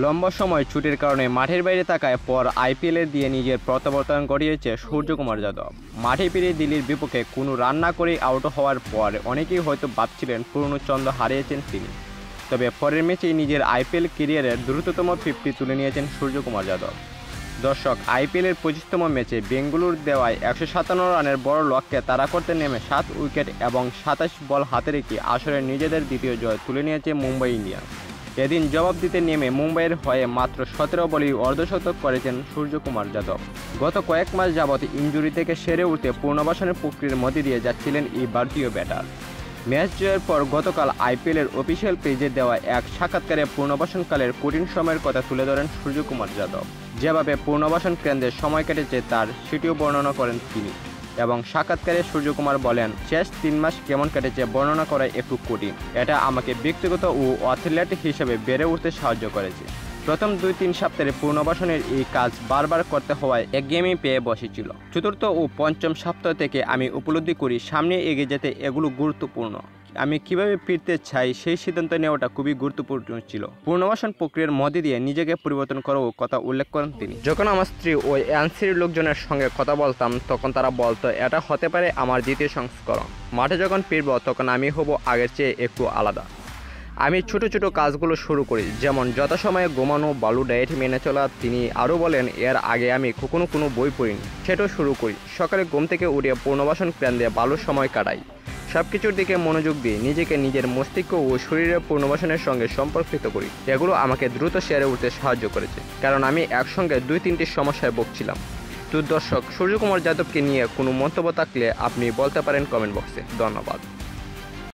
লম্বা সময় ছুটির কারণে মাঠের বাইরে থাকায় পর আইপিএলে দিয়ে নিজের প্রত্যাবর্তন ঘটিয়েছে সূর্যকুমার যাদব। মাঠে ফিরে দিল্লির বিপক্ষে কোনো রান না করেই আউট হওয়ার পর অনেকেই হয়তো ভাবছিলেন পুরনো ছন্দ হারিয়েছেন তিনি। তবে পরের ম্যাচেই নিজের আইপিএল ক্যারিয়ারের দ্রুততম 50 তুলে নিয়েছেন সূর্যকুমার যাদব। দর্শক, আইপিএলের 25তম ম্যাচে বেঙ্গালুর দেওয়ায় 157 রানের বড় লক্ষ্যে তাড়া করতে নেমে 7 উইকেট এবং 27 বল হাতে রেখে আসরে নিজেদের দ্বিতীয় জয় তুলে নিয়েছে মুম্বাই ইন্ডিয়ান্স। এদিন জবাব দিতে নেমে মুম্বাইয়ের হয়ে মাত্র 17 বলেই অর্ধশতক করেছেন সূর্যকুমার যাদব। গত কয়েক মাস যাবৎ ইনজুরি থেকে সেরে উঠতে পুনর্বাসনের প্রক্রিয়ার মধ্যে দিয়ে যাচ্ছিলেন এই ভারতীয় ব্যাটার। ম্যাচ জয়ের পর গতকাল আইপিএলের অফিসিয়াল পেজে দেওয়া এক সাক্ষাৎকারে পুনর্বাসনকালের কঠিন সময়ের কথা তুলে ধরেন সূর্যকুমার যাদব। যেভাবে পুনর্বাসন কেন্দ্রে সময় কেটেছে তার সেটিও বর্ণনা করেন তিনি। এবং সাক্ষাৎকারে সূর্যকুমার বলেন, শেষ 3 মাস কেমন কেটেছে বর্ণনা করা একটু কঠিন। এটা আমাকে ব্যক্তিগত ও অ্যাথলেট হিসেবে বেড়ে উঠতে সাহায্য করেছে। প্রথম 2-3 সপ্তাহে পুনর্বাসনের এই কাজ বারবার করতে হওয়ায় একঘেয়েমি পেয়ে বসেছিল। চতুর্থ ও পঞ্চম সপ্তাহ থেকে আমি উপলব্ধি করি সামনে এগিয়ে যেতে এগুলো গুরুত্বপূর্ণ। আমি কিভাবে ফিরতে চাই সেই সিদ্ধান্ত নেওয়াটা খুবই গুরুত্বপূর্ণ ছিল। পুনর্বাসন প্রক্রিয়ার মধ্যে দিয়ে নিজেকে পরিবর্তন করাও কথা উল্লেখ করেন তিনি। যখন আমার স্ত্রী ও এনসির লোকজনের সঙ্গে কথা বলতাম তখন তারা বলতো এটা হতে পারে আমার দ্বিতীয় সংস্করণ। মাঠে যখন ফিরব তখন আমি হব আগের চেয়ে একটু আলাদা। আমি ছোট ছোট কাজগুলো শুরু করি, যেমন যথাসময়ে ঘুমানো, ভালো ডায়েট মেনে চলা। তিনি আরও বলেন, এর আগে আমি কখনো কোনো বই পড়িনি, সেটাও শুরু করি। সকালে ঘুম থেকে উঠে পুনর্বাসন কেন্দ্রে ভালো সময় কাটাই। সব কিছুর দিকে মনোযোগ দিয়ে নিজেকে নিজের মস্তিষ্ক ও শরীরের পুনর্বাসনের সঙ্গে সম্পর্কিত করি। এগুলো আমাকে দ্রুত সেরে উঠতে সাহায্য করেছে, কারণ আমি একসঙ্গে 2-3টি সমস্যায় ভুগছিলাম। তো দর্শক, সূর্যকুমার যাদবকে নিয়ে কোনো মন্তব্য থাকলে আপনি বলতে পারেন কমেন্ট বক্সে। ধন্যবাদ।